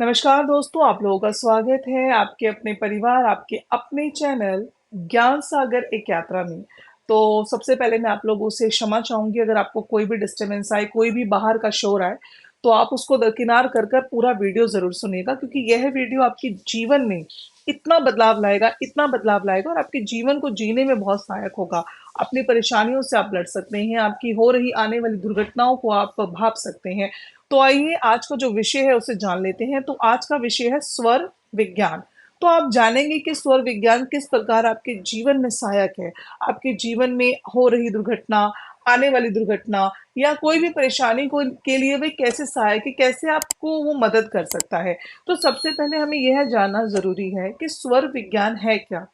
नमस्कार दोस्तों, आप लोगों का स्वागत है आपके अपने परिवार, आपके अपने चैनल ज्ञान सागर एक यात्रा में। तो सबसे पहले मैं आप लोगों से क्षमा चाहूंगी अगर आपको कोई भी डिस्टरबेंस आए, कोई भी बाहर का शोर आए, तो आप उसको दरकिनार कर कर पूरा वीडियो जरूर सुनिएगा, क्योंकि यह वीडियो आपके जीवन में इतना बदलाव लाएगा और आपके जीवन को जीने में बहुत सहायक होगा। अपनी परेशानियों से आप लड़ सकते हैं, आपकी हो रही आने वाली दुर्घटनाओं को आप भाप सकते हैं। तो आइए आज का जो विषय है उसे जान लेते हैं। तो आज का विषय है स्वर विज्ञान। तो आप जानेंगे कि स्वर विज्ञान किस प्रकार आपके जीवन में सहायक है, आपके जीवन में हो रही दुर्घटना, आने वाली दुर्घटना या कोई भी परेशानी को के लिए वे कैसे सहायक है, कैसे आपको वो मदद कर सकता है। तो सबसे पहले हमें यह जानना जरूरी है कि स्वर विज्ञान है क्या।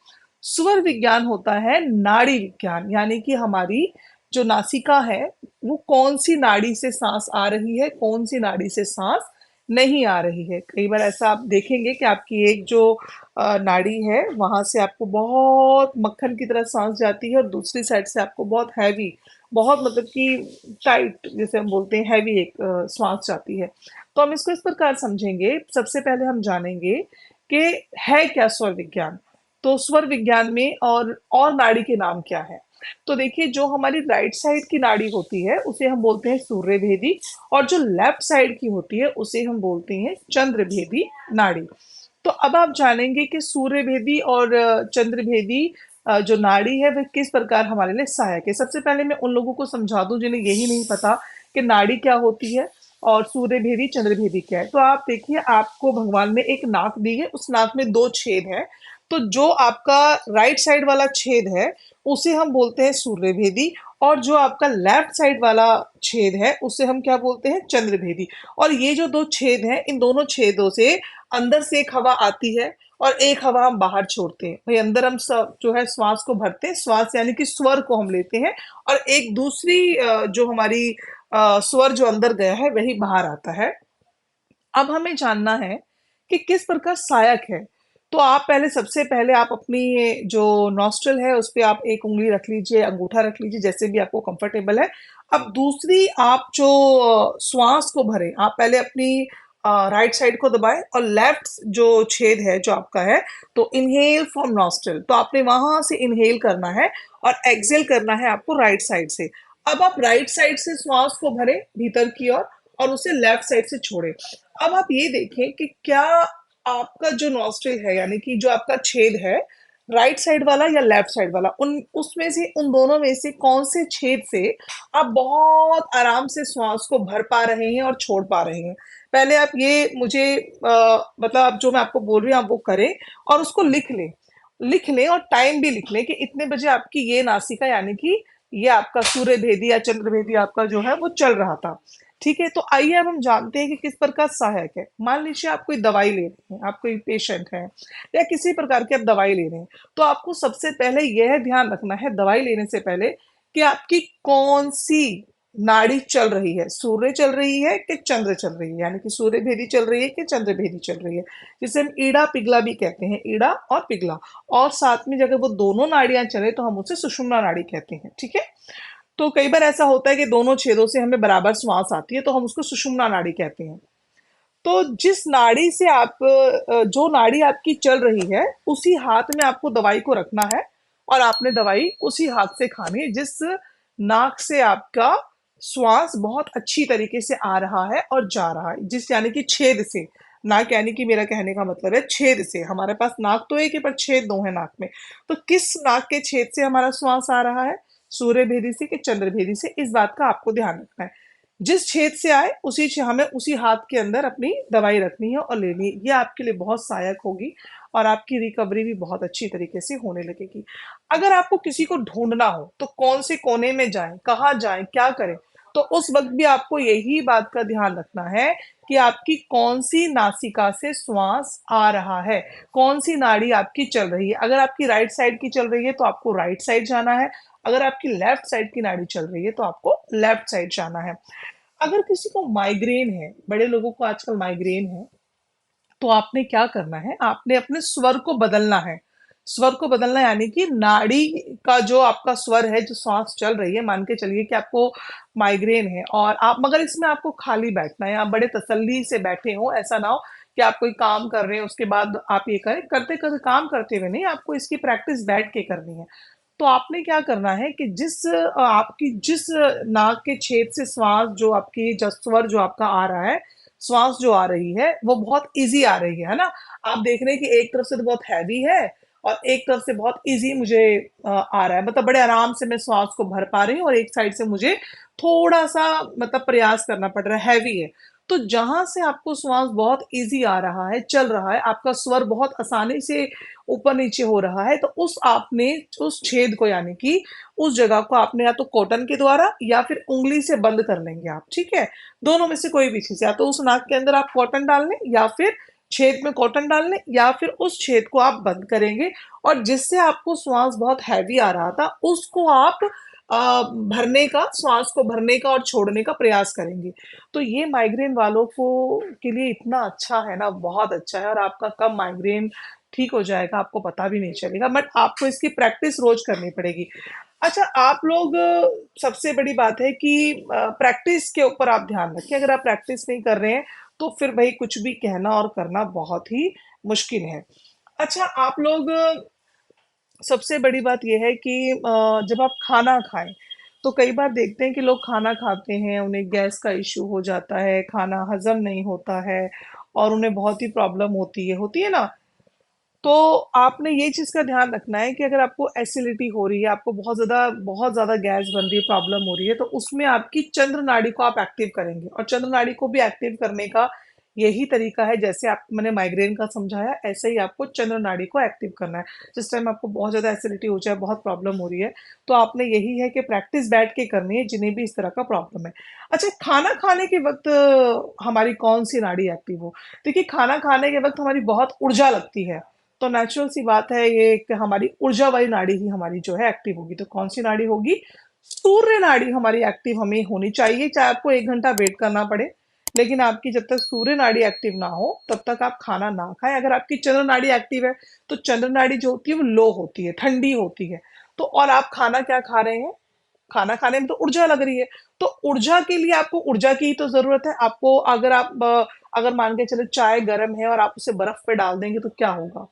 स्वर विज्ञान होता है नाड़ी विज्ञान, यानी कि हमारी जो नासिका है वो कौन सी नाड़ी से सांस आ रही है, कौन सी नाड़ी से सांस नहीं आ रही है। कई बार ऐसा आप देखेंगे कि आपकी एक जो नाड़ी है वहां से आपको बहुत मक्खन की तरह सांस जाती है और दूसरी साइड से आपको बहुत हैवी, बहुत मतलब कि टाइट, जैसे हम बोलते हैं हैवी एक सांस जाती है। तो हम इसको इस प्रकार समझेंगे। सबसे पहले हम जानेंगे कि है क्या स्वर विज्ञान। तो स्वर विज्ञान में और नाड़ी के नाम क्या है। तो देखिए, जो हमारी राइट साइड की नाड़ी होती है उसे हम बोलते हैं सूर्यभेदी, और जो लेफ्ट साइड की होती है उसे हम बोलते हैं चंद्रभेदी नाड़ी। तो अब आप जानेंगे कि सूर्यभेदी और चंद्रभेदी जो नाड़ी है वह किस प्रकार हमारे लिए सहायक है। सबसे पहले मैं उन लोगों को समझा दूं जिन्हें यही नहीं पता कि नाड़ी क्या होती है और सूर्यभेदी चंद्रभेदी क्या है। तो आप देखिए, आपको भगवान ने एक नाक दी है, उस नाक में दो छेद हैं। तो जो आपका राइट साइड वाला छेद है उसे हम बोलते हैं सूर्यभेदी, और जो आपका लेफ्ट साइड वाला छेद है उसे हम क्या बोलते हैं, चंद्रभेदी। और ये जो दो छेद हैं, इन दोनों छेदों से अंदर से एक हवा आती है और एक हवा हम बाहर छोड़ते हैं। भाई अंदर हम सब जो है श्वास को भरते हैं, श्वास यानी कि स्वर को हम लेते हैं, और एक दूसरी जो हमारी स्वर जो अंदर गया है वही बाहर आता है। अब हमें जानना है कि किस प्रकार सहायक है। तो आप पहले, सबसे पहले आप अपनी ये जो नॉस्ट्रल है उस पे आप एक उंगली रख लीजिए, अंगूठा रख लीजिए, जैसे भी आपको कंफर्टेबल है। अब दूसरी आप जो श्वास को भरें, आप पहले अपनी राइट साइड को दबाएं और लेफ्ट जो छेद है जो आपका है, तो इनहेल फ्रॉम नॉस्ट्रल, तो आपने वहां से इनहेल करना है और एक्सेल करना है आपको राइट साइड से। अब आप राइट साइड से श्वास को भरें भीतर की ओर और उसे लेफ्ट साइड से छोड़ें। अब आप ये देखें कि क्या आपका जो नॉस्ट्रिल है, यानी कि जो आपका छेद है, राइट साइड वाला या लेफ्ट साइड वाला, उन उसमें से, उन दोनों में से कौन से छेद से आप बहुत आराम से श्वास को भर पा रहे हैं और छोड़ पा रहे हैं। पहले आप ये मुझे मतलब आप जो मैं आपको बोल रही हूँ आप वो करें और उसको लिख लें और टाइम भी लिख लें कि इतने बजे आपकी ये नासिका, यानी कि ये आपका सूर्यभेदी या चंद्रभेदी आपका जो है वो चल रहा था। ठीक है, तो आइए अब हम जानते हैं कि किस प्रकार सहायक है। मान लीजिए आप कोई दवाई ले रहे हैं, आप कोई पेशेंट हैं या किसी प्रकार की आप दवाई ले रहे हैं, तो आपको सबसे पहले यह ध्यान रखना है दवाई लेने से पहले कि आपकी कौन सी नाड़ी चल रही है, सूर्य चल रही है कि चंद्र चल रही है, यानी कि सूर्य भेदी चल रही है कि चंद्र भेदी चल रही है, जिसे हम ईड़ा पिघला भी कहते हैं, ईड़ा और पिघला। और साथ में अगर वो दोनों नाड़ियां चले तो हम उसे सुषुम्ना नाड़ी कहते हैं। ठीक है, तो कई बार ऐसा होता है कि दोनों छेदों से हमें बराबर श्वास आती है, तो हम उसको सुषुम्ना नाड़ी कहते हैं। तो जिस नाड़ी से आप जो नाड़ी आपकी चल रही है उसी हाथ में आपको दवाई को रखना है, और आपने दवाई उसी हाथ से खानी है जिस नाक से आपका श्वास बहुत अच्छी तरीके से आ रहा है और जा रहा है, जिस यानी कि छेद से। नाक यानी कि मेरा कहने का मतलब है छेद से। हमारे पास नाक तो एक है पर छेद दो है नाक में। तो किस नाक के छेद से हमारा श्वास आ रहा है, सूर्य भेदी से कि चंद्र भेदी से, इस बात का आपको ध्यान रखना है। जिस छेद से आए हमें उसी हाथ के अंदर अपनी दवाई रखनी है और लेनी है। ये आपके लिए बहुत सहायक होगी और आपकी रिकवरी भी बहुत अच्छी तरीके से होने लगेगी। अगर आपको किसी को ढूंढना हो तो कौन से कोने में जाएं, कहाँ जाएं, क्या करें, तो उस वक्त भी आपको यही बात का ध्यान रखना है कि आपकी कौन सी नासिका से श्वास आ रहा है, कौन सी नाड़ी आपकी चल रही है। अगर आपकी राइट साइड की चल रही है तो आपको राइट साइड जाना है, अगर आपकी लेफ्ट साइड की नाड़ी चल रही है तो आपको लेफ्ट साइड जाना है। अगर किसी को माइग्रेन है, बड़े लोगों को आजकल माइग्रेन है, तो आपने क्या करना है, आपने अपने स्वर को बदलना है। स्वर को बदलना यानी कि नाड़ी का जो आपका स्वर है, जो सांस चल रही है, मान के चलिए कि आपको माइग्रेन है और आप, मगर इसमें आपको खाली बैठना है, आप बड़े तसल्ली से बैठे हो, ऐसा ना हो कि आप कोई काम कर रहे हैं उसके बाद आप ये करें, करते करते काम करते हुए नहीं, आपको इसकी प्रैक्टिस बैठ के करनी है। तो आपने क्या करना है कि आपकी जिस नाक के छेद से श्वास जो आपकी स्वर जो आपका आ रहा है, श्वास जो आ रही है वो बहुत इजी आ रही है ना। आप देख रहे हैं कि एक तरफ से तो बहुत हैवी है और एक तरफ से बहुत इजी मुझे आ रहा है, मतलब बड़े आराम से मैं श्वास को भर पा रही हूँ, और एक साइड से मुझे थोड़ा सा मतलब प्रयास करना पड़ रहा है, हैवी है। तो जहां से आपको श्वास बहुत इजी आ रहा है, चल रहा है, आपका स्वर बहुत आसानी से ऊपर नीचे हो रहा है, तो उस छेद को यानी कि उस जगह को आपने या तो कॉटन के द्वारा या फिर उंगली से बंद कर लेंगे आप, ठीक है। दोनों में से कोई भी चीज, या तो उस नाक के अंदर आप कॉटन डाल लें या फिर छेद में कॉटन डाल लें, या फिर उस छेद को आप बंद करेंगे, और जिससे आपको श्वास बहुत हैवी आ रहा था उसको आप भरने का, श्वास को भरने का और छोड़ने का प्रयास करेंगे। तो ये माइग्रेन वालों को के लिए इतना अच्छा है ना, बहुत अच्छा है, और आपका कब माइग्रेन ठीक हो जाएगा आपको पता भी नहीं चलेगा, बट आपको इसकी प्रैक्टिस रोज करनी पड़ेगी। अच्छा, आप लोग सबसे बड़ी बात है कि प्रैक्टिस के ऊपर आप ध्यान रखें। अगर आप प्रैक्टिस नहीं कर रहे हैं तो फिर भाई कुछ भी कहना और करना बहुत ही मुश्किल है। अच्छा, आप लोग सबसे बड़ी बात यह है कि जब आप खाना खाएं तो कई बार देखते हैं कि लोग खाना खाते हैं, उन्हें गैस का इश्यू हो जाता है, खाना हजम नहीं होता है और उन्हें बहुत ही प्रॉब्लम होती है ना। तो आपने ये चीज का ध्यान रखना है कि अगर आपको एसिडिटी हो रही है, आपको बहुत ज्यादा गैस बन रही है, प्रॉब्लम हो रही है, तो उसमें आपकी चंद्र नाड़ी को आप एक्टिव करेंगे, और चंद्र नाड़ी को भी एक्टिव करने का यही तरीका है, जैसे आप मैंने माइग्रेन का समझाया ऐसे ही आपको चंद्र नाड़ी को एक्टिव करना है। जिस टाइम आपको बहुत ज्यादा एसिडिटी हो जाए, बहुत प्रॉब्लम हो रही है, तो आपने यही है कि प्रैक्टिस बैठ के करनी है, जिन्हें भी इस तरह का प्रॉब्लम है। अच्छा, खाना खाने के वक्त हमारी कौन सी नाड़ी एक्टिव हो? देखिए, खाना खाने के वक्त हमारी बहुत ऊर्जा लगती है, तो नेचुरल सी बात है ये कि हमारी ऊर्जा वाली नाड़ी ही हमारी जो है एक्टिव होगी। तो कौन सी नाड़ी होगी? सूर्य नाड़ी हमारी एक्टिव हमें होनी चाहिए, चाहे आपको 1 घंटा वेट करना पड़े, लेकिन आपकी जब तक सूर्य नाड़ी एक्टिव ना हो तब तक आप खाना ना खाएं। अगर आपकी चंद्र नाड़ी एक्टिव है तो चंद्र नाड़ी जो होती है वो लो होती है, ठंडी होती है। तो और आप खाना क्या खा रहे हैं? खाना खाने में तो ऊर्जा लग रही है। तो ऊर्जा के लिए आपको ऊर्जा की ही तो जरूरत है। आपको अगर मान के चले चाय गर्म है और आप उसे बर्फ पे डाल देंगे तो क्या होगा,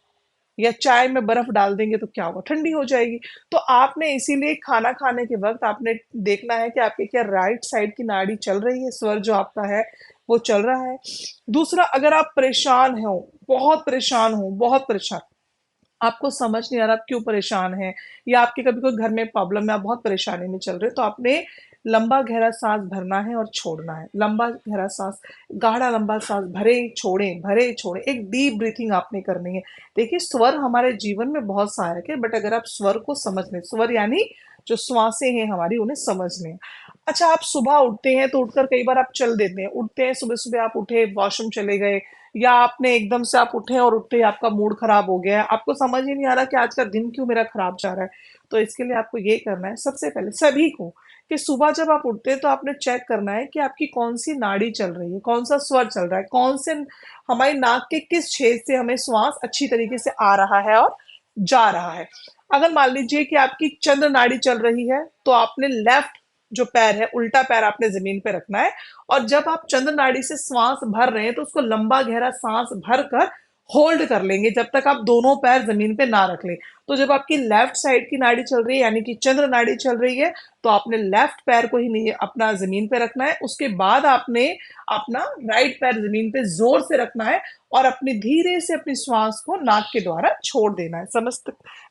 या चाय में बर्फ डाल देंगे तो क्या होगा, ठंडी हो जाएगी। तो आपने इसीलिए खाना खाने के वक्त आपने देखना है कि आपके क्या राइट साइड की नाड़ी चल रही है, स्वर जो आपका है वो चल रहा है। दूसरा, अगर आप परेशान हो, बहुत परेशान, आपको समझ नहीं आ रहा आप क्यों परेशान हैं, या आपके कभी कोई घर में प्रॉब्लम है, आप बहुत परेशानी में चल रहे हो, तो आपने लंबा गहरा सांस भरना है और छोड़ना है। लंबा गहरा सांस, गाढ़ा लंबा सांस भरे छोड़े, एक डीप ब्रीथिंग आपने करनी है। देखिए, स्वर हमारे जीवन में बहुत सहायक है, बट अगर आप स्वर को समझ लें, स्वर यानी जो श्वासें हैं हमारी, उन्हें समझ लें। अच्छा, आप सुबह उठते हैं तो उठकर कई बार आप चल देते हैं, उठते हैं सुबह सुबह, आप उठे वॉशरूम चले गए, या आपने एकदम से आप उठे और उठते ही आपका मूड खराब हो गया है, आपको समझ ही नहीं आ रहा कि आज का दिन क्यों मेरा खराब जा रहा है। तो इसके लिए आपको ये करना है सबसे पहले सभी को, कि सुबह जब आप उठते हैं तो आपने चेक करना है कि आपकी कौन सी नाड़ी चल रही है, कौन सा स्वर चल रहा है, कौन से हमारी नाक के किस छेद से हमें श्वास अच्छी तरीके से आ रहा है और जा रहा है। अगर मान लीजिए कि आपकी चंद्र नाड़ी चल रही है तो आपने लेफ्ट जो पैर है, उल्टा पैर आपने जमीन पे रखना है, और जब आप चंद्र नाड़ी से श्वास भर रहे हैं तो उसको लंबा गहरा सांस भर कर होल्ड कर लेंगे जब तक आप दोनों पैर जमीन पे ना रख लें। तो जब आपकी लेफ्ट साइड की नाड़ी चल रही है यानी कि चंद्र नाड़ी चल रही है, तो आपने लेफ्ट पैर को ही नहीं अपना जमीन पे रखना है, उसके बाद आपने अपना राइट पैर जमीन पे जोर से रखना है और अपनी धीरे से अपनी श्वास को नाक के द्वारा छोड़ देना है।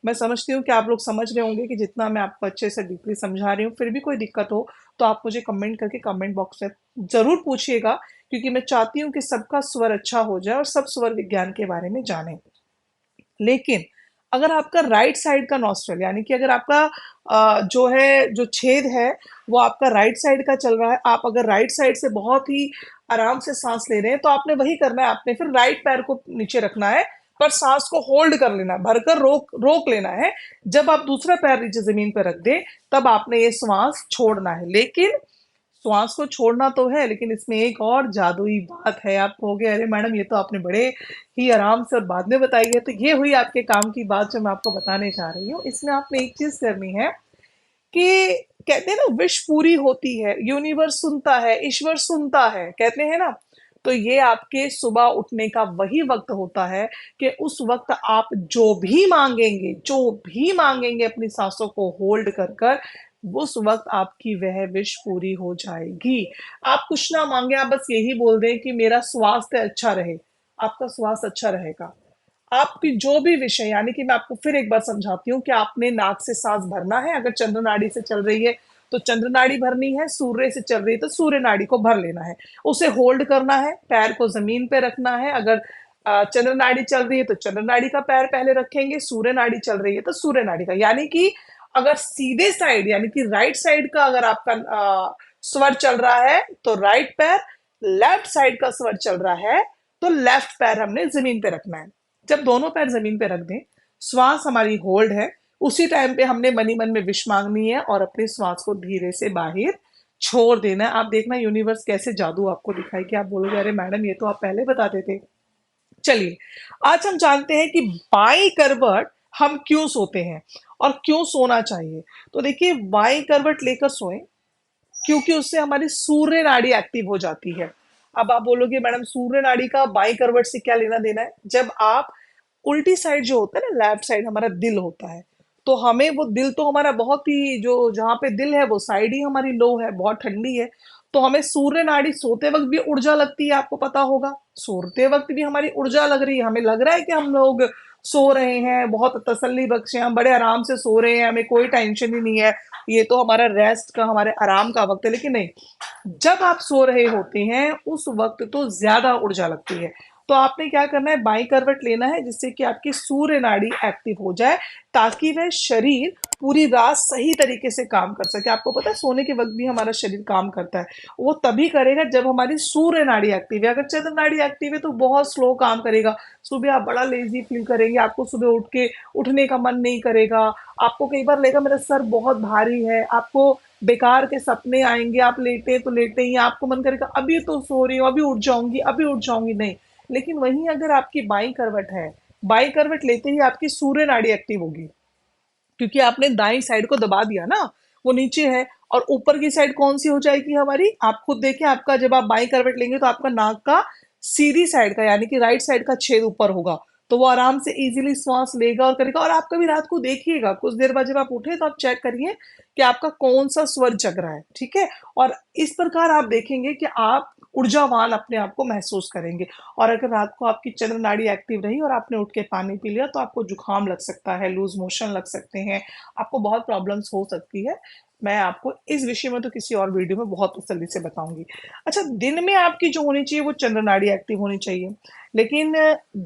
मैं समझती हूँ कि आप लोग समझ रहे होंगे कि जितना मैं आपको अच्छे से डीपली समझा रही हूँ, फिर भी कोई दिक्कत हो तो आप मुझे कमेंट करके कमेंट बॉक्स में जरूर पूछिएगा, क्योंकि मैं चाहती हूँ कि सबका स्वर अच्छा हो जाए और सब स्वर विज्ञान के बारे में जाने। लेकिन अगर आपका राइट साइड का नॉस्ट्रल यानी कि अगर आपका जो छेद है वो आपका राइट साइड का चल रहा है, आप अगर राइट साइड से बहुत ही आराम से सांस ले रहे हैं, तो आपने वही करना है, आपने फिर राइट पैर को नीचे रखना है, पर सांस को होल्ड कर लेना है, भरकर रोक रोक लेना है। जब आप दूसरा पैर नीचे जमीन पर रख दे तब आपने ये श्वास छोड़ना है। लेकिन श्वास को छोड़ना तो है, लेकिन इसमें एक और जादुई बात है। आप कहोगे अरे मैडम, ये तो आपने बड़े ही आराम से और बाद में बताई है। तो ये हुई आपके काम की बात जो मैं आपको बताने जा रही हूँ। इसमें आपने एक चीज करनी है कि कहते हैं ना, विश पूरी होती है, यूनिवर्स सुनता है, ईश्वर सुनता है, कहते हैं ना। तो ये आपके सुबह उठने का वही वक्त होता है कि उस वक्त आप जो भी मांगेंगे अपनी सांसों को होल्ड कर कर, उस वक्त आपकी वह विश पूरी हो जाएगी। आप कुछ ना मांगे, आप बस यही बोल दें कि मेरा स्वास्थ्य अच्छा रहे, आपका स्वास्थ्य अच्छा रहेगा। आपकी जो भी विषय, यानी कि मैं आपको फिर एक बार समझाती हूँ कि आपने नाक से सांस भरना है, अगर चंद्र नाड़ी से चल रही है तो चंद्र नाड़ी भरनी है, सूर्य से चल रही है तो सूर्य नाड़ी को भर लेना है, उसे होल्ड करना है, पैर को जमीन पे रखना है। अगर चंद्र नाड़ी चल रही है तो चंद्र नाड़ी का पैर पहले रखेंगे, सूर्य नाड़ी चल रही है तो सूर्य नाड़ी का, यानी कि अगर सीधे साइड यानी कि राइट साइड का अगर आपका स्वर चल रहा है तो राइट पैर, लेफ्ट साइड का स्वर चल रहा है तो लेफ्ट पैर हमने जमीन पे रखना है। जब दोनों पैर जमीन पे रख दें, श्वास हमारी होल्ड है, उसी टाइम पे हमने मनी मन में विश मांगनी है और अपने श्वास को धीरे से बाहर छोड़ देना है। आप देखना यूनिवर्स कैसे जादू आपको दिखाई कि आप बोलोगे अरे मैडम ये तो आप पहले बताते थे। चलिए, आज हम जानते हैं कि बाई करवट हम क्यों सोते हैं और क्यों सोना चाहिए। तो देखिए, बाई करवट लेकर सोएं क्योंकि उससे हमारी सूर्य नाड़ी एक्टिव हो जाती है। अब आप बोलोगे मैडम सूर्य नाड़ी का बाई करवट से क्या लेना देना है? जब आप उल्टी साइड जो होता है ना, लेफ्ट साइड हमारा दिल होता है, तो हमें वो दिल तो हमारा बहुत ही जो जहाँ पे दिल है वो साइड ही हमारी लो है, बहुत ठंडी है। तो हमें सूर्य नाड़ी सोते वक्त भी ऊर्जा लगती है, आपको पता होगा। सोते वक्त भी हमारी ऊर्जा लग रही है, हमें लग रहा है कि हम लोग सो रहे हैं, बहुत तसल्ली बख्श हैं, हम बड़े आराम से सो रहे हैं, हमें कोई टेंशन ही नहीं है, ये तो हमारा रेस्ट का, हमारे आराम का वक्त है। लेकिन नहीं, जब आप सो रहे होते हैं उस वक्त तो ज्यादा ऊर्जा लगती है। तो आपने क्या करना है, बाई करवट लेना है जिससे कि आपकी सूर्य नाड़ी एक्टिव हो जाए, ताकि वह शरीर पूरी रात सही तरीके से काम कर सके। आपको पता है सोने के वक्त भी हमारा शरीर काम करता है, वो तभी करेगा जब हमारी सूर्य नाड़ी एक्टिव है। अगर चंद्र नाड़ी एक्टिव है तो बहुत स्लो काम करेगा, सुबह आप बड़ा लेजी फील करेंगे, आपको सुबह उठ के उठने का मन नहीं करेगा, आपको कई बार लगेगा मेरा सर बहुत भारी है, आपको बेकार के सपने आएंगे, आप लेटे तो लेटे ही आपको मन करेगा अभी तो सो रही हूँ, अभी उठ जाऊंगी, अभी उठ जाऊंगी, नहीं। लेकिन वहीं अगर आपकी बाई करवट है, बाई करवट लेते ही आपकी सूर्य नाड़ी एक्टिव होगी, क्योंकि आपने दाई साइड को दबा दिया ना, वो नीचे है। और ऊपर की साइड कौन सी हो जाएगी हमारी, आप खुद देखिए, आपका जब आप बाई करवट लेंगे तो आपका नाक का सीधी साइड का यानी कि राइट साइड का छेद ऊपर होगा, तो वो आराम से इजीली श्वास लेगा और करेगा। और आप कभी रात को देखिएगा, कुछ देर बाद जब आप उठे तो आप चेक करिए कि आपका कौन सा स्वर जग रहा है, ठीक है। और इस प्रकार आप देखेंगे कि आप ऊर्जावान अपने आप को महसूस करेंगे। और अगर रात को आपकी चंद्र नाड़ी एक्टिव रही और आपने उठ के पानी पी लिया तो आपको जुकाम लग सकता है, लूज मोशन लग सकते हैं, आपको बहुत प्रॉब्लम्स हो सकती है। मैं आपको इस विषय में तो किसी और वीडियो में बहुत तसल्ली से बताऊंगी। अच्छा, दिन में आपकी जो होनी चाहिए वो चंद्र नाड़ी एक्टिव होनी चाहिए, लेकिन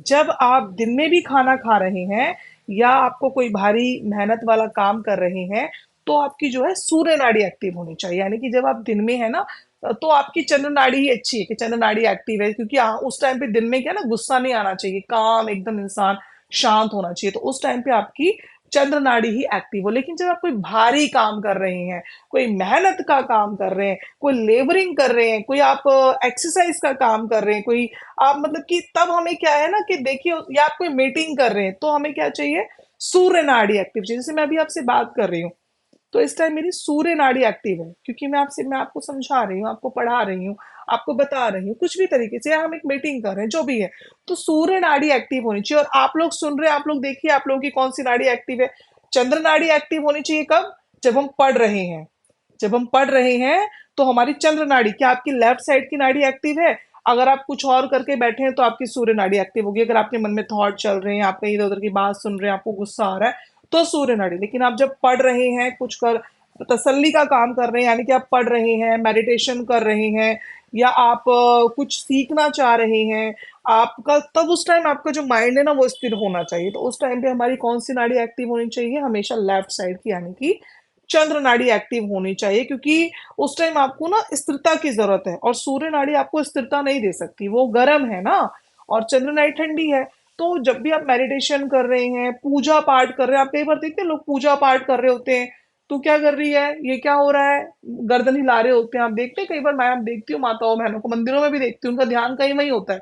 जब आप दिन में भी खाना खा रहे हैं या आपको कोई भारी मेहनत वाला काम कर रहे हैं तो आपकी जो है सूर्य नाड़ी एक्टिव होनी चाहिए। यानी कि जब आप दिन में है ना, तो आपकी चंद्र नाड़ी ही अच्छी है कि चंद्र नाड़ी एक्टिव है, क्योंकि उस टाइम पे दिन में क्या ना, गुस्सा नहीं आना चाहिए, काम एकदम इंसान शांत होना चाहिए, तो उस टाइम पे आपकी चंद्र नाड़ी ही एक्टिव हो। लेकिन जब आप कोई भारी काम कर रहे हैं, कोई मेहनत का काम कर रहे हैं, कोई लेबरिंग कर रहे हैं, कोई आप एक्सरसाइज का काम कर रहे हैं, कोई आप मतलब कि तब हमें क्या है ना कि देखिए, या आप कोई मीटिंग कर रहे हैं तो हमें क्या चाहिए, सूर्य नाड़ी एक्टिव चाहिए। जैसे मैं अभी आपसे बात कर रही हूँ तो इस टाइम मेरी सूर्य नाड़ी एक्टिव है, क्योंकि मैं आपको समझा रही हूँ, आपको पढ़ा रही हूँ, आपको बता रही हूँ, कुछ भी तरीके से, या हम एक मीटिंग कर रहे हैं, जो भी है, तो सूर्य नाड़ी एक्टिव होनी चाहिए। और आप लोग सुन रहे हैं, आप लोग देखिए आप लोगों की कौन सी नाड़ी एक्टिव है। चंद्र नाड़ी एक्टिव होनी चाहिए कब, जब हम पढ़ रहे हैं। जब हम पढ़ रहे हैं तो हमारी चंद्र नाड़ी, क्या आपकी लेफ्ट साइड की नाड़ी एक्टिव है? अगर आप कुछ और करके बैठे हैं तो आपकी सूर्य नाड़ी एक्टिव होगी। अगर आपके मन में थॉट चल रहे हैं, आप कहीं इधर उधर की बात सुन रहे हैं, आपको गुस्सा आ रहा है, तो सूर्य नाड़ी। लेकिन आप जब पढ़ रहे हैं, कुछ कर तसल्ली का काम कर रहे हैं, यानी कि आप पढ़ रहे हैं, मेडिटेशन कर रहे हैं, या आप कुछ सीखना चाह रहे हैं, आपका तब उस टाइम आपका जो माइंड है ना वो स्थिर होना चाहिए। तो उस टाइम पे हमारी कौन सी नाड़ी एक्टिव होनी चाहिए, हमेशा लेफ्ट साइड की, यानी कि चंद्र नाड़ी एक्टिव होनी चाहिए, क्योंकि उस टाइम आपको ना स्थिरता की जरूरत है, और सूर्य नाड़ी आपको स्थिरता नहीं दे सकती, वो गर्म है ना, और चंद्र नाड़ी ठंडी है। तो जब भी आप मेडिटेशन कर रहे हैं, पूजा पाठ कर रहे हैं, आप कई बार देखते हैं लोग पूजा पाठ कर रहे होते हैं, तू क्या कर रही है, ये क्या हो रहा है, गर्दन हिला रहे होते हैं, आप देखते हैं कई बार, मैं देखती हूँ माताओं बहनों को, मंदिरों में भी देखती हूँ, उनका ध्यान कहीं वहीं होता है,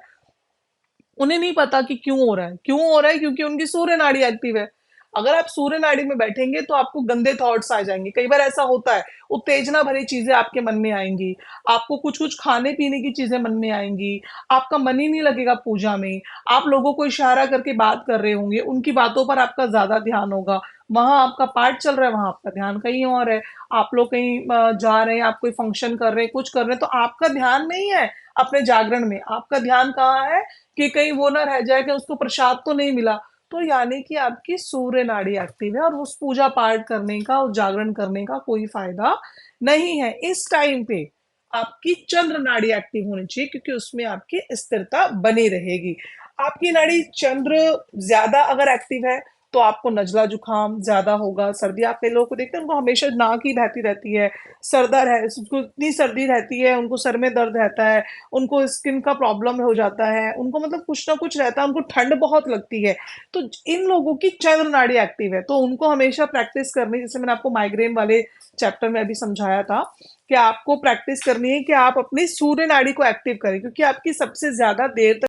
उन्हें नहीं पता कि क्यों हो रहा है, क्यों हो रहा है, क्योंकि उनकी सूर्य नाड़ी एक्टिव है। अगर आप सूर्य नाड़ी में बैठेंगे तो आपको गंदे थॉट्स आ जाएँगे। कई बार ऐसा होता है, उत्तेजना भरी चीज़ें आपके मन में आएँगी, आपको कुछ-कुछ खाने-पीने की चीज़ें मन में आएँगी, आपका मन ही नहीं लगेगा पूजा में, आप लोगों को इशारा करके बात कर रहे होंगे, उनकी बातों पर आपका ज़्यादा ध्यान होगा। वहाँ आपका पाठ चल रहा है, वहाँ आपका ध्यान कहीं और है। आप लोग कहीं जा रहे हैं, आप कोई फंक्शन कर रहे हैं, कुछ कर रहे हैं, तो आपका ध्यान नहीं है अपने जागरण में, आपका ध्यान कहाँ है कि कहीं वो ना रह जाए कि उसको प्रसाद तो नहीं मिला। तो यानी कि आपकी सूर्य नाड़ी एक्टिव है और उस पूजा पाठ करने का, उस जागरण करने का कोई फायदा नहीं है। इस टाइम पे आपकी चंद्र नाड़ी एक्टिव होनी चाहिए क्योंकि उसमें आपकी स्थिरता बनी रहेगी। आपकी नाड़ी चंद्र ज्यादा अगर एक्टिव है तो आपको नजला जुकाम ज्यादा होगा, सर्दी। आप कई लोगों को देखते हैं उनको हमेशा नाक ही बहती रहती है, सरदा रह उनको इतनी सर्दी रहती है, उनको सर में दर्द रहता है, उनको स्किन का प्रॉब्लम हो जाता है, उनको मतलब कुछ ना कुछ रहता है, उनको ठंड बहुत लगती है। तो इन लोगों की चंद्र नाड़ी एक्टिव है तो उनको हमेशा प्रैक्टिस करनी, जैसे मैंने आपको माइग्रेन वाले चैप्टर में अभी समझाया था कि आपको प्रैक्टिस करनी है कि आप अपनी सूर्य नाड़ी को एक्टिव करें क्योंकि आपकी सबसे ज्यादा देर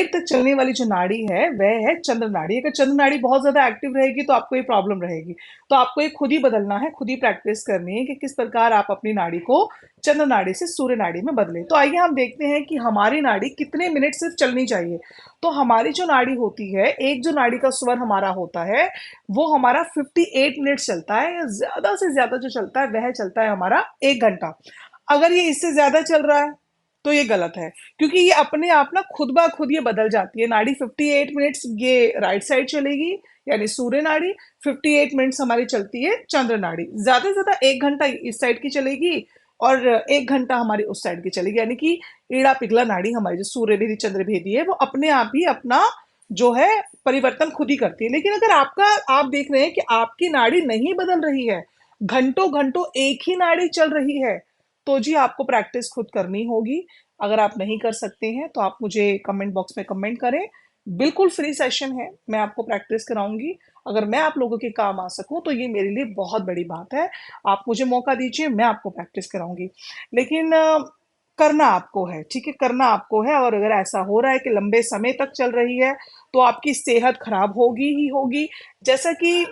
तक चलने वाली जो नाड़ी है वह है चंद्र नाड़ी। अगर चंद्र नाड़ी बहुत ज्यादा एक्टिव रहेगी तो आपको ये प्रॉब्लम रहेगी। तो आपको ये खुद ही बदलना है, खुद ही प्रैक्टिस करनी है कि किस प्रकार आप अपनी नाड़ी को चंद्र नाड़ी से सूर्य नाड़ी में बदले। तो आइए हम देखते हैं कि हमारी नाड़ी कितने मिनट सिर्फ चलनी चाहिए। तो हमारी जो नाड़ी होती है, एक जो नाड़ी का स्वर हमारा होता है वो हमारा 58 मिनट चलता है, या ज्यादा से ज्यादा जो चलता है वह चलता है हमारा 1 घंटा। अगर ये इससे ज्यादा चल रहा है तो ये गलत है क्योंकि ये अपने आप ना खुद ब खुद ये बदल जाती है। नाड़ी 58 मिनट्स ये राइट साइड चलेगी यानी सूर्य नाड़ी, 58 मिनट्स हमारी चलती है चंद्र नाड़ी। ज्यादा से ज्यादा 1 घंटा इस साइड की चलेगी और 1 घंटा हमारी उस साइड की चलेगी, यानी कि ईड़ा पिघला नाड़ी हमारी जो सूर्य भेदी चंद्र भेदी है वो अपने आप ही अपना जो है परिवर्तन खुद ही करती है। लेकिन अगर आप देख रहे हैं कि आपकी नाड़ी नहीं बदल रही है, घंटों घंटों एक ही नाड़ी चल रही है, तो जी आपको प्रैक्टिस खुद करनी होगी। अगर आप नहीं कर सकते हैं तो आप मुझे कमेंट बॉक्स में कमेंट करें। बिल्कुल फ्री सेशन है, मैं आपको प्रैक्टिस कराऊंगी। अगर मैं आप लोगों के काम आ सकूं तो ये मेरे लिए बहुत बड़ी बात है। आप मुझे मौका दीजिए, मैं आपको प्रैक्टिस कराऊंगी। लेकिन करना आपको है, ठीक है, करना आपको है। और अगर ऐसा हो रहा है कि लंबे समय तक चल रही है तो आपकी सेहत खराब होगी ही होगी। जैसा कि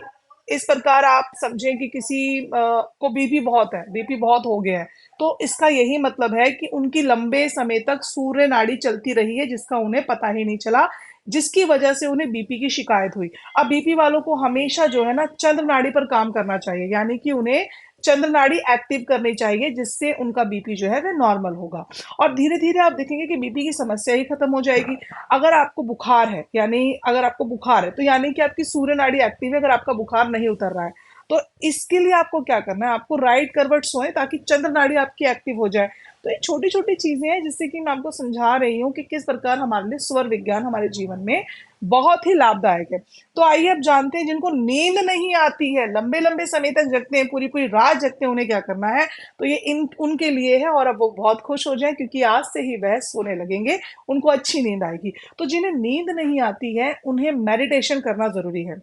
इस प्रकार आप समझें कि किसी को बीपी बहुत है, बीपी बहुत हो गया है, तो इसका यही मतलब है कि उनकी लंबे समय तक सूर्य नाड़ी चलती रही है जिसका उन्हें पता ही नहीं चला, जिसकी वजह से उन्हें बीपी की शिकायत हुई। अब बीपी वालों को हमेशा जो है ना चंद्र नाड़ी पर काम करना चाहिए, यानी कि उन्हें चंद्र नाड़ी एक्टिव करनी चाहिए जिससे उनका बीपी जो है वह नॉर्मल होगा। और धीरे धीरे आप देखेंगे कि बीपी की समस्या ही खत्म हो जाएगी। अगर आपको बुखार है, यानी अगर आपको बुखार है तो यानी कि आपकी सूर्य नाड़ी एक्टिव है। अगर आपका बुखार नहीं उतर रहा है तो इसके लिए आपको क्या करना है, आपको राइट करवट सोए ताकि चंद्र नाड़ी आपकी एक्टिव हो जाए। तो ये छोटी छोटी चीजें हैं जिससे कि मैं आपको समझा रही हूँ कि किस प्रकार हमारे लिए स्वर विज्ञान हमारे जीवन में बहुत ही लाभदायक है। तो आइए अब जानते हैं जिनको नींद नहीं आती है, लंबे लंबे समय तक जगते हैं, पूरी पूरी रात जगते हैं, उन्हें क्या करना है। तो ये इन उनके लिए है और अब वो बहुत खुश हो जाए क्योंकि आज से ही वह सोने लगेंगे, उनको अच्छी नींद आएगी। तो जिन्हें नींद नहीं आती है उन्हें मेडिटेशन करना जरूरी है,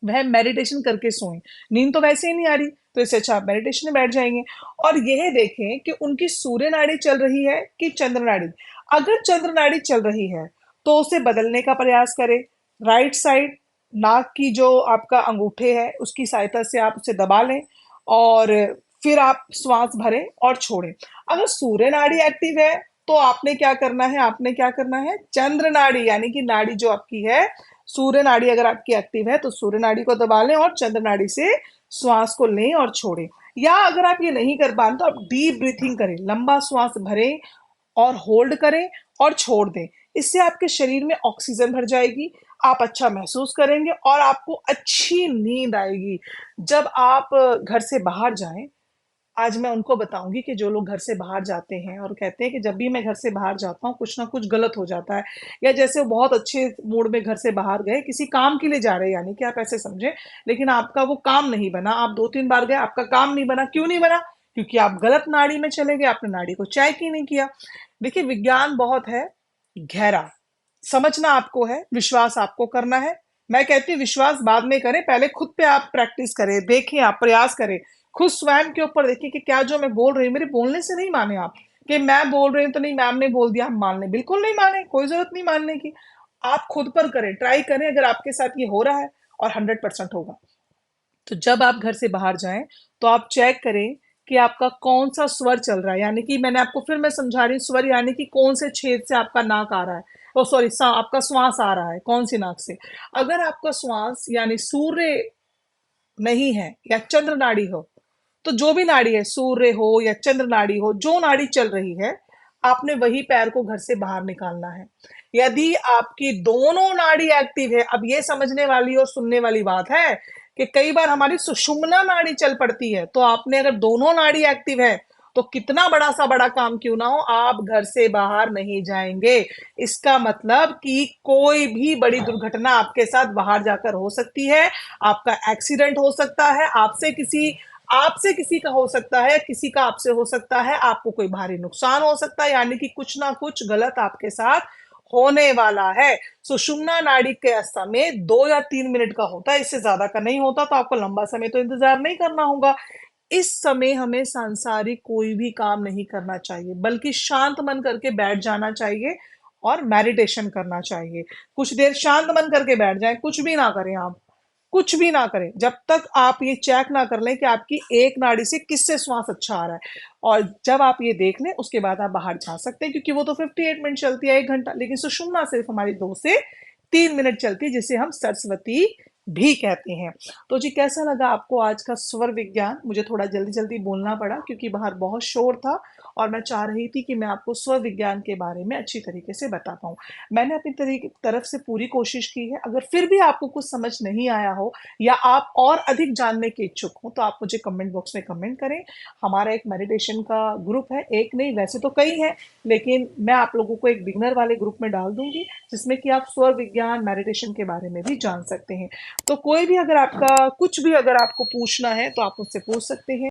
वह मेडिटेशन करके सोएं। नींद तो वैसे ही नहीं आ रही तो इससे अच्छा आप मेडिटेशन में बैठ जाएंगे। और यह देखें कि उनकी सूर्य नाड़ी चल रही है कि चंद्र नाड़ी। अगर चंद्र नाड़ी चल रही है तो उसे बदलने का प्रयास करें। राइट साइड नाक की जो आपका अंगूठे है उसकी सहायता से आप उसे दबा लें और फिर आप श्वास भरें और छोड़ें। अगर सूर्य नाड़ी एक्टिव है तो आपने क्या करना है, आपने क्या करना है, चंद्र नाड़ी यानी कि नाड़ी जो आपकी है सूर्य नाड़ी अगर आपकी एक्टिव है तो सूर्य नाड़ी को दबा लें और चंद्र नाड़ी से श्वास को लें और छोड़ें। या अगर आप ये नहीं कर पाए तो आप डीप ब्रीथिंग करें, लंबा श्वास भरें और होल्ड करें और छोड़ दें। इससे आपके शरीर में ऑक्सीजन भर जाएगी, आप अच्छा महसूस करेंगे और आपको अच्छी नींद आएगी। जब आप घर से बाहर जाएं, आज मैं उनको बताऊंगी कि जो लोग घर से बाहर जाते हैं और कहते हैं कि जब भी मैं घर से बाहर जाता हूँ कुछ ना कुछ गलत हो जाता है, या जैसे वो बहुत अच्छे मूड में घर से बाहर गए, किसी काम के लिए जा रहे हैं, यानी कि आप ऐसे समझे, लेकिन आपका वो काम नहीं बना, आप 2-3 बार गए, आपका काम नहीं बना। क्यों नहीं बना? क्योंकि आप गलत नाड़ी में चले गए, आपने नाड़ी को चेक ही नहीं किया। देखिए विज्ञान बहुत है गहरा, समझना आपको है, विश्वास आपको करना है। मैं कहती हूँ विश्वास बाद में करें, पहले खुद पे आप प्रैक्टिस करें, देखें, आप प्रयास करें, खुद स्वयं के ऊपर देखिए कि क्या जो मैं बोल रही हूँ मेरे बोलने से नहीं माने आप, कि मैं बोल रही हूँ तो नहीं मैम ने बोल दिया हम मान लें, बिल्कुल नहीं माने, कोई जरूरत नहीं मानने की। आप खुद पर करें, ट्राई करें। अगर आपके साथ ये हो रहा है और 100% होगा। तो जब आप घर से बाहर जाएं तो आप चेक करें कि आपका कौन सा स्वर चल रहा है, यानी कि मैंने आपको फिर मैं समझा रही हूँ, स्वर यानी कि कौन से छेद से आपका नाक आ रहा है, ओ सॉरी, आपका श्वास आ रहा है कौन सी नाक से। अगर आपका श्वास यानी सूर्य नहीं है या चंद्र नाड़ी हो, तो जो भी नाड़ी है, सूर्य हो या चंद्र नाड़ी हो, जो नाड़ी चल रही है, आपने वही पैर को घर से बाहर निकालना है। यदि आपकी दोनों नाड़ी एक्टिव है, अब ये समझने वाली और सुनने वाली बात है कि कई बार हमारी सुषुम्ना नाड़ी चल पड़ती है, तो आपने अगर दोनों नाड़ी एक्टिव है तो कितना बड़ा सा बड़ा काम क्यों ना हो, आप घर से बाहर नहीं जाएंगे। इसका मतलब कि कोई भी बड़ी दुर्घटना आपके साथ बाहर जाकर हो सकती है, आपका एक्सीडेंट हो सकता है, आपसे किसी का हो सकता है, किसी का आपसे हो सकता है, आपको कोई भारी नुकसान हो सकता है, यानी कि कुछ ना कुछ गलत आपके साथ होने वाला है। सुषुम्ना नाड़ी का समय 2 या 3 मिनट का होता है, इससे ज्यादा का नहीं होता, तो आपको लंबा समय तो इंतजार नहीं करना होगा। इस समय हमें सांसारिक कोई भी काम नहीं करना चाहिए, बल्कि शांत मन करके बैठ जाना चाहिए और मेडिटेशन करना चाहिए। कुछ देर शांत मन करके बैठ जाएं, कुछ भी ना करें आप, कुछ भी ना करें जब तक आप ये चेक ना कर लें कि आपकी एक नाड़ी से किससे श्वास अच्छा आ रहा है। और जब आप ये देख लें उसके बाद आप बाहर जा सकते हैं, क्योंकि वो तो 58 मिनट चलती है, 1 घंटा, लेकिन सुषुम्ना सिर्फ हमारी 2 से 3 मिनट चलती है, जिसे हम सरस्वती भी कहते हैं। तो जी कैसा लगा आपको आज का स्वर विज्ञान? मुझे थोड़ा जल्दी जल्दी बोलना पड़ा क्योंकि बाहर बहुत शोर था और मैं चाह रही थी कि मैं आपको स्वर विज्ञान के बारे में अच्छी तरीके से बता पाऊँ। मैंने अपनी तरफ से पूरी कोशिश की है। अगर फिर भी आपको कुछ समझ नहीं आया हो या आप और अधिक जानने के इच्छुक हो, तो आप मुझे कमेंट बॉक्स में कमेंट करें। हमारा एक मेडिटेशन का ग्रुप है, एक नहीं वैसे तो कई हैं, लेकिन मैं आप लोगों को एक बिगनर वाले ग्रुप में डाल दूंगी, जिसमें कि आप स्वर विज्ञान मेडिटेशन के बारे में भी जान सकते हैं। तो कोई भी अगर आपका कुछ भी अगर आपको पूछना है तो आप मुझसे पूछ सकते हैं।